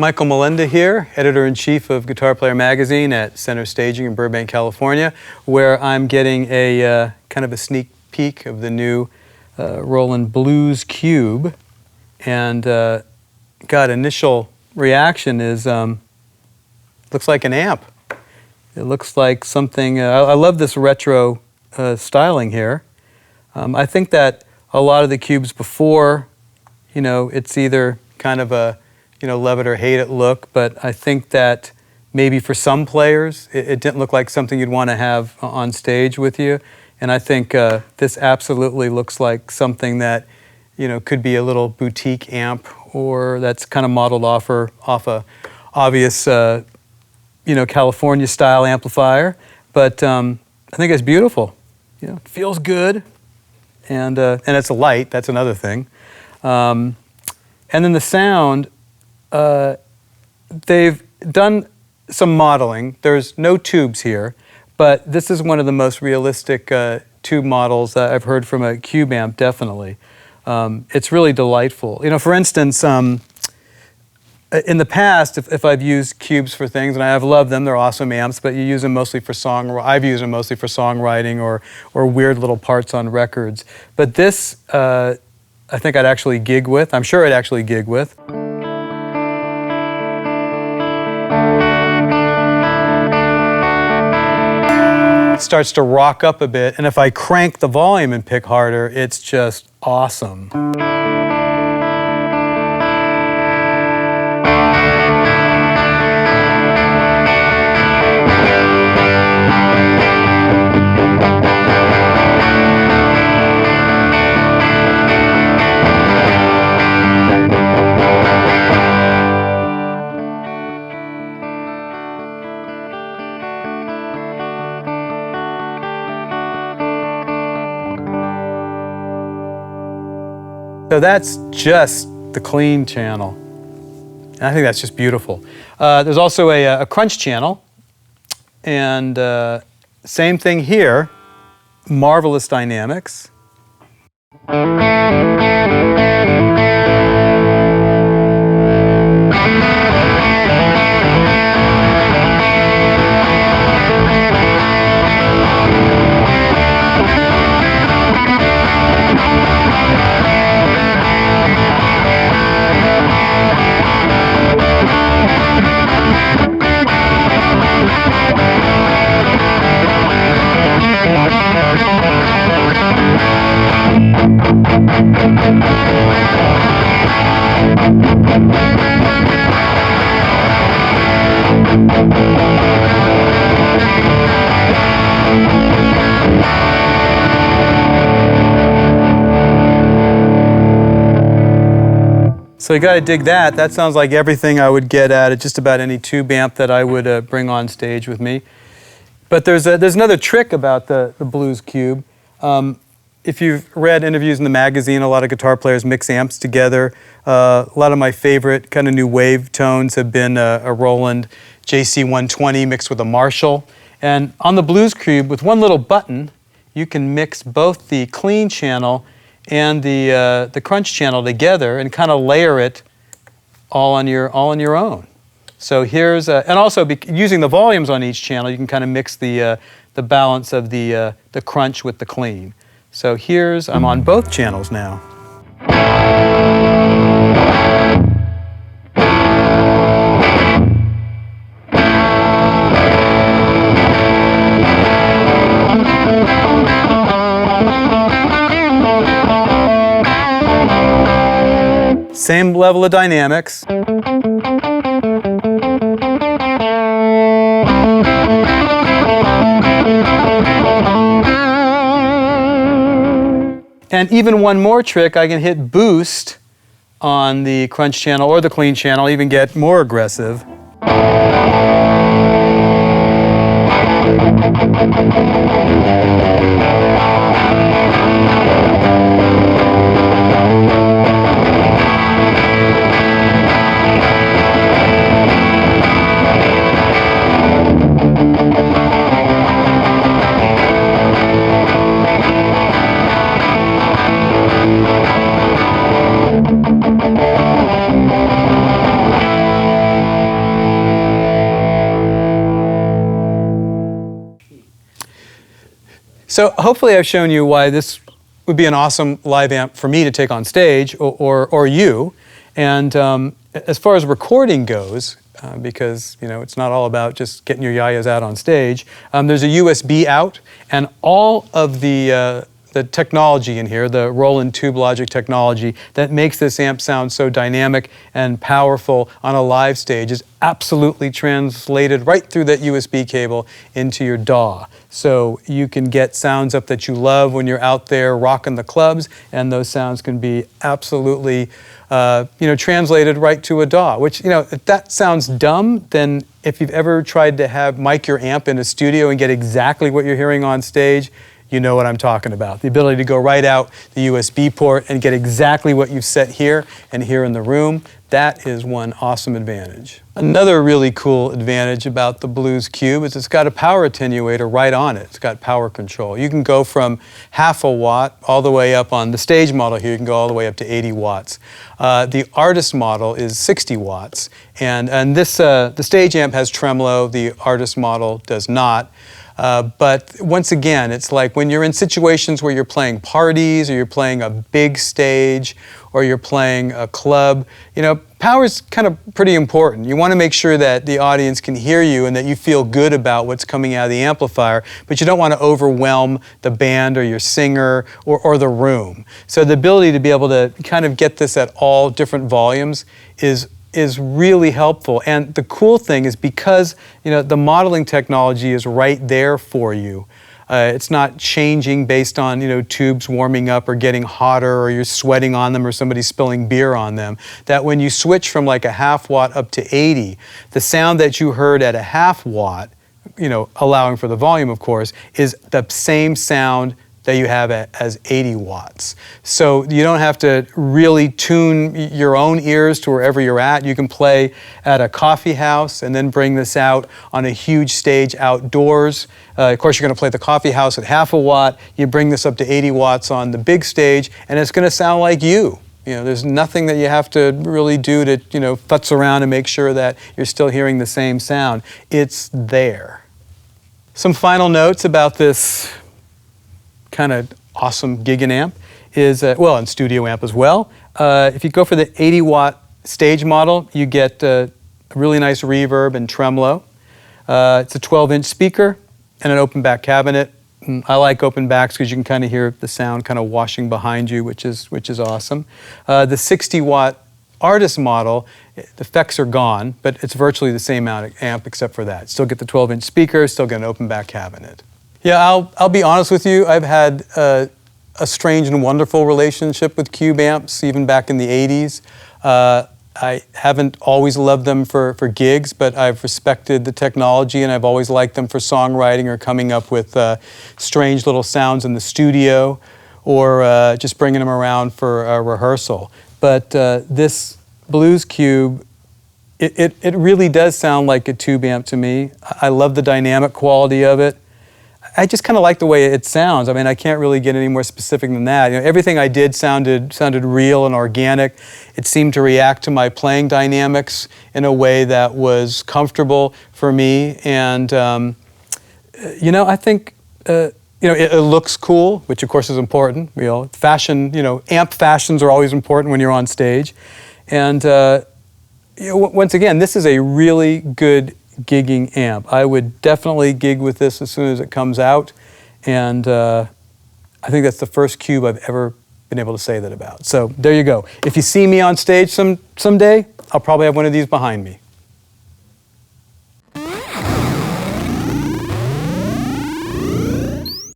Michael Molenda here, Editor-in-Chief of Guitar Player Magazine at Center Staging in Burbank, California, where I'm getting a kind of a sneak peek of the new Roland Blues Cube. And initial reaction is, looks like an amp. It looks like something, I love this retro styling here. I think that a lot of the cubes before, it's either kind of a, love it or hate it look, but I think that maybe for some players, it didn't look like something you'd want to have on stage with you. And I think this absolutely looks like something that, could be a little boutique amp, or that's kind of modeled off a obvious, California style amplifier. But I think it's beautiful. It feels good, and it's a light. That's another thing. And then the sound. They've done some modeling. There's no tubes here, but this is one of the most realistic tube models I've heard from a cube amp, definitely. It's really delightful. For instance, in the past, if I've used cubes for things, and I've loved them, they're awesome amps, but you use them mostly for I've used them mostly for songwriting or weird little parts on records. But this, I think I'd actually gig with. I'm sure I'd actually gig with. Starts to rock up a bit, and if I crank the volume and pick harder, it's just awesome. So that's just the clean channel. And I think that's just beautiful. There's also a crunch channel, and same thing here, marvelous dynamics. So you got to dig that. That sounds like everything I would get at just about any tube amp that I would bring on stage with me. But there's another trick about the Blues Cube. If you've read interviews in the magazine, a lot of guitar players mix amps together. A lot of my favorite kind of new wave tones have been a Roland JC120 mixed with a Marshall. And on the Blues Cube, with one little button, you can mix both the clean channel and the crunch channel together and kind of layer it all on your own. So here's and also using the volumes on each channel, you can kind of mix the balance of the crunch with the clean. So I'm on both channels now. Same level of dynamics. And even one more trick, I can hit boost on the crunch channel or the clean channel, even get more aggressive. So hopefully I've shown you why this would be an awesome live amp for me to take on stage, or you. And as far as recording goes, because it's not all about just getting your yayas out on stage, there's a USB out, and all of the technology in here, the Roland Tube Logic technology that makes this amp sound so dynamic and powerful on a live stage, is absolutely translated right through that USB cable into your DAW. So you can get sounds up that you love when you're out there rocking the clubs, and those sounds can be absolutely translated right to a DAW, which, if that sounds dumb, then if you've ever tried to have mic your amp in a studio and get exactly what you're hearing on stage, you know what I'm talking about. The ability to go right out the USB port and get exactly what you've set here and here in the room, that is one awesome advantage. Another really cool advantage about the Blues Cube is it's got a power attenuator right on it. It's got power control. You can go from half a watt all the way up on the stage model here, you can go all the way up to 80 watts. The artist model is 60 watts. And this, the stage amp has tremolo, the artist model does not. But once again, it's like when you're in situations where you're playing parties, or you're playing a big stage, or you're playing a club, power's kind of pretty important. You want to make sure that the audience can hear you and that you feel good about what's coming out of the amplifier, but you don't want to overwhelm the band or your singer or the room. So the ability to be able to kind of get this at all different volumes is really helpful. And the cool thing is, because the modeling technology is right there for you. It's not changing based on tubes warming up or getting hotter, or you're sweating on them, or somebody's spilling beer on them. That when you switch from like a half watt up to 80, the sound that you heard at a half watt, allowing for the volume of course, is the same sound that you have as 80 watts. So you don't have to really tune your own ears to wherever you're at. You can play at a coffee house and then bring this out on a huge stage outdoors. Of course, you're going to play at the coffee house at half a watt. You bring this up to 80 watts on the big stage, and it's going to sound like you. There's nothing that you have to really do to, futz around and make sure that you're still hearing the same sound. It's there. Some final notes about this kind of awesome gigging amp is, and studio amp as well. If you go for the 80 watt stage model, you get a really nice reverb and tremolo. It's a 12-inch speaker and an open back cabinet. I like open backs because you can kind of hear the sound kind of washing behind you, which is awesome. The 60 watt artist model, the effects are gone, but it's virtually the same amp except for that. Still get the 12-inch speaker, still get an open back cabinet. Yeah, I'll be honest with you, I've had a strange and wonderful relationship with cube amps, even back in the 80s. I haven't always loved them for gigs, but I've respected the technology, and I've always liked them for songwriting or coming up with strange little sounds in the studio, or just bringing them around for a rehearsal. But this Blues Cube, it really does sound like a tube amp to me. I love the dynamic quality of it. I just kind of like the way it sounds. I mean, I can't really get any more specific than that. Everything I did sounded real and organic. It seemed to react to my playing dynamics in a way that was comfortable for me. And I think it looks cool, which of course is important. Fashion, amp fashions are always important when you're on stage. And once again, this is a really good gigging amp. I would definitely gig with this as soon as it comes out, and I think that's the first cube I've ever been able to say that about. So there you go. If you see me on stage someday, I'll probably have one of these behind me.